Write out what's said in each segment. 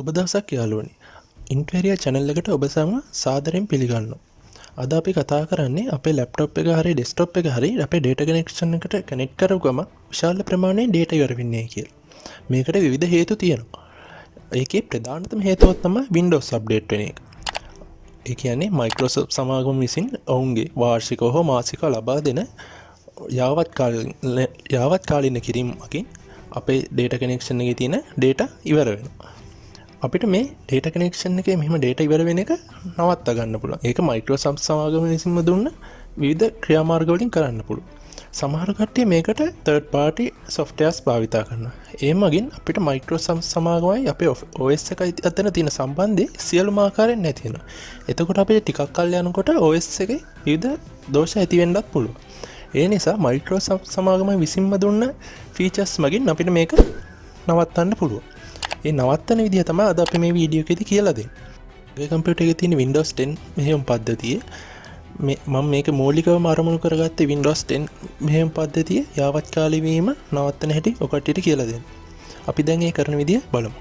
සුබ දවසක් යාළුවනි. Intvaria channel එකට ඔබ සැම සාදරයෙන් පිළිගන්නවා. අද අපි කතා කරන්නේ අපේ laptop එක හරි desktop එක හරි අපේ data connection එකට connect කරපු ගමන් විශාල ප්‍රමාණයෙන් data ඉවර වෙන්නේ කියලා. මේකට විවිධ හේතු තියෙනවා. ඒකේ ප්‍රධානතම හේතුව තමයි Windows update වෙන එක. ඒ කියන්නේ Microsoft සමාගම විසින් ඔවුන්ගේ වාර්ෂිකව හෝ මාසිකව ලබා දෙන යාවත් කාලින කිරීම මගින් අපේ data connection එකේ තියෙන data ඉවර වෙනවා. අපිට මේ data connection එකේ මෙහෙම data ඉවර වෙන එක නවත්තා ගන්න පුළුවන්. ඒක Microsoft සමාගම විසින්ම දුන්න විවිධ ක්‍රියාමාර්ග වලින් කරන්න පුළුවන්. සමහර කට්ටිය මේකට third party softwares භාවිතා කරනවා. ඒ මගින් අපිට Microsoft සමාගමයි අපේ OS එකයි අතර තියෙන සම්බන්ධය සියලුම ආකාරයෙන් නැති වෙනවා. එතකොට අපිට ටිකක් කල් යනකොට OS එකේ විවිධ දෝෂ ඇති වෙන්නත් පුළුවන්. ඒ නිසා Microsoft සමාගම විසින්ම දුන්න features මගින් අපිට මේක නවත්තන්න පුළුවන්. ඒ නවත්තන විදිහ තමයි අද අපි මේ වීඩියෝ එකේදී කියලා දෙන්නේ. මේ කම්පියුටර් එකේ තියෙන Windows 10 මෙහෙයුම් පද්ධතිය මම මේක මූලිකවම අරමුණු කරගත්තේ Windows 10 මෙහෙයුම් පද්ධතිය යාවත් කාලී වීම නවත්තන හැටි ඔකටට කියලා දෙන්න. අපි දැන් ඒ කරන විදිය බලමු.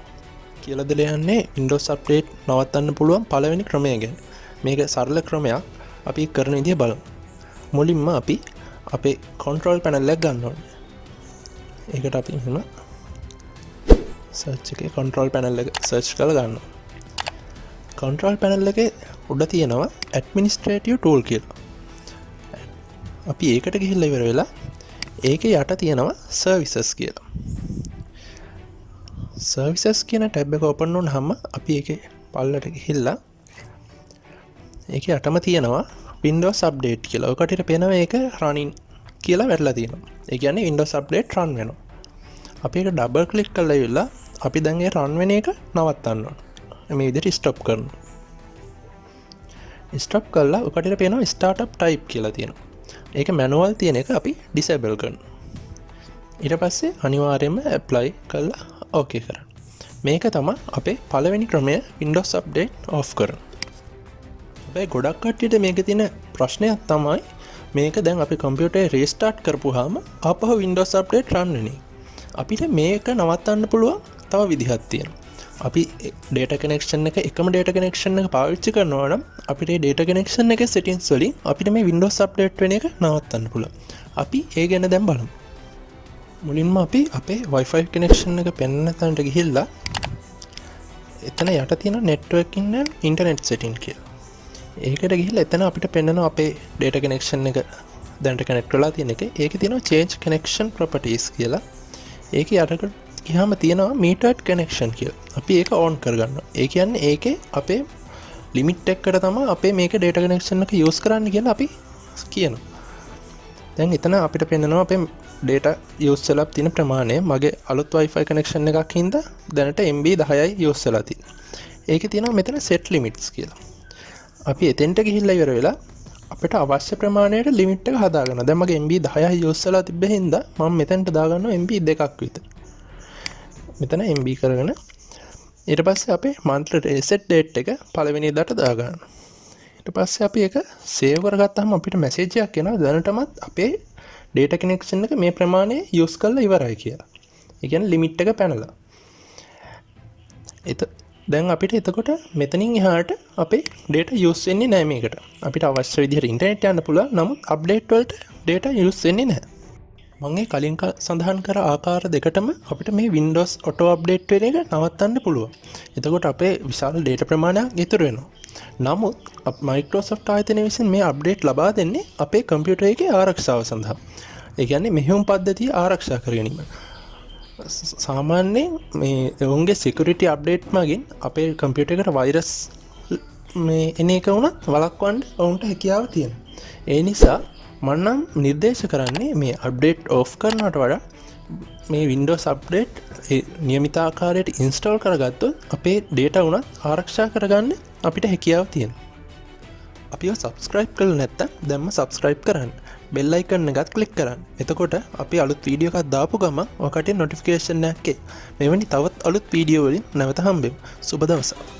කියලා දෙලා යන්නේ Windows update නවත්තන්න පුළුවන් පළවෙනි ක්‍රමය ගැන. මේක සරල ක්‍රමයක්. අපි කරන විදිය බලමු. මුලින්ම අපි අපේ control panel එක ගන්න ඕනේ. ඒකට අපි එහෙම search එකේ control panel එක search කරලා ගන්නවා. control panel එකේ උඩ තියෙනවා administrative tool කියලා. අපි ඒකට ගිහිල්ලා ඉවර වෙලා ඒකේ යට තියෙනවා services කියලා. services කියන tab එක open වුණාම අපි ඒකේ පල්ලට ගිහිල්ලා ඒකේ යටම තියෙනවා Windows update කියලා. ඔකට පේනවා ඒක running කියලා වැටලා තියෙනවා. ඒ කියන්නේ Windows update run වෙනවා. අපි ඒක ඩබල් ක්ලික් කරලා ඉවරලා අපි දැන් ඒ රන් වෙන එක නවත්තන්න ඕන. මේ විදිහට ස්ටොප් කරනවා. ස්ටොප් කළා ඔකට පේනවා startup type කියලා තියෙනවා. ඒක manual තියෙන එක අපි disable කරනවා. ඊට පස්සේ අනිවාර්යයෙන්ම apply කරලා okay කරන්න. මේක තමයි අපේ පළවෙනි ක්‍රමය Windows update off කරන. හැබැයි ගොඩක් කට්ටියට මේක තියෙන ප්‍රශ්නයක් තමයි මේක දැන් අපි කම්පියුටරේ restart කරපුවාම ආපහු Windows update run වෙන්නේ. අපිට මේක නවත්තන්න පුළුවන් තව විදිහක් තියෙනවා. අපි data connection එක එකම data connection එක පාවිච්චි කරනවා නම් අපිට මේ data connection එකේ settings වලින් අපිට මේ Windows update වෙන එක නවත්තන්න පුළුවන්. අපි ඒ ගැන දැන් බලමු. මුලින්ම අපි අපේ Wi-Fi connection එක පෙන්වන තැනට ගිහිල්ලා එතන යට තියෙන networking and internet setting කියලා. ඒකට ගිහිල්ලා එතන අපිට පෙන්වනවා අපේ data connection එක දැනට connect වෙලා තියෙන එක. ඒකේ තියෙනවා change connection properties කියලා. ඒක යටට ගියාම තියෙනවා metered connection කියලා. අපි ඒක on කරගන්නවා. ඒ කියන්නේ ඒකේ අපේ limit එකකට තමයි අපේ මේක data connection එක use කරන්න කියලා අපි කියනවා. දැන් එතන අපිට පෙන්නනවා අපේ data use වෙලා තියෙන ප්‍රමාණය. මගේ අලුත් Wi-Fi connection එකක් හින්දා දැනට MB 10යි use වෙලා තියෙන්නේ. ඒකේ තියෙනවා මෙතන set limits කියලා. අපි එතෙන්ට ගිහිල්ලා ඉවර වෙලා අපිට අවශ්‍ය ප්‍රමාණයට ලිමිට් එක හදාගන්න. දැන් මගේ MB 10යි යූස් වෙලා තිබ්බ හින්දා මම මෙතනට දාගන්නවා MB 2ක් විතර. මෙතන MB කරගෙන ඊට පස්සේ අපේ monthly reset date එක පළවෙනි දාට දාගන්නවා. ඊට පස්සේ අපි ඒක save කරගත්තාම අපිට message එකක් එනවා දැනටමත් අපේ data connection එක මේ ප්‍රමාණය යූස් කරලා ඉවරයි කියලා. ඒ කියන්නේ ලිමිට් එක පැනලා. දැන් අපිට එතකොට මෙතනින් එහාට අපේ data use වෙන්නේ නැහැ මේකට. අපිට අවශ්‍ය විදිහට ඉන්ටර්නෙට් යන්න පුළුවන්. නමුත් අප්ඩේට් වලට data use වෙන්නේ නැහැ. මම ඒ කලින් සඳහන් කර ආකාර දෙකටම අපිට මේ Windows auto update වෙන එක නවත්තන්න පුළුවන්. එතකොට අපේ විශාල data ප්‍රමාණයක් ඉතුරු වෙනවා. නමුත් Microsoft ආයතනය විසින් මේ අප්ඩේට් ලබා දෙන්නේ අපේ කම්පියුටර් එකේ ආරක්ෂාව සඳහා. ඒ කියන්නේ මෙහෙයුම් පද්ධතිය ආරක්ෂා කර ගැනීම. සාමාන්‍යයෙන් මේ ඔවුන්ගේ security update මගින් අපේ කම්පියුටර් එකට virus මේ එන එක වුණත් වළක්වන්න ඔවුන්ට හැකියාව තියෙනවා. ඒ නිසා මම නම් නිර්දේශ කරන්නේ මේ update off කරනවට වඩා මේ Windows update නියමිත ආකාරයට install කරගත්තොත් අපේ data උනත් ආරක්ෂා කරගන්න අපිට හැකියාව තියෙනවා. අපිව subscribe කරලා නැත්නම් දැන්ම subscribe කරන්න. bell icon එකත් click කරන්න. එතකොට අපි අලුත් වීඩියෝ එකක් දාපු ගමන් ඔකට notification එකක් එයි. මෙවැනි තවත් අලුත් වීඩියෝ වලින් නැවත හම්බෙමු. සුබ දවසක්.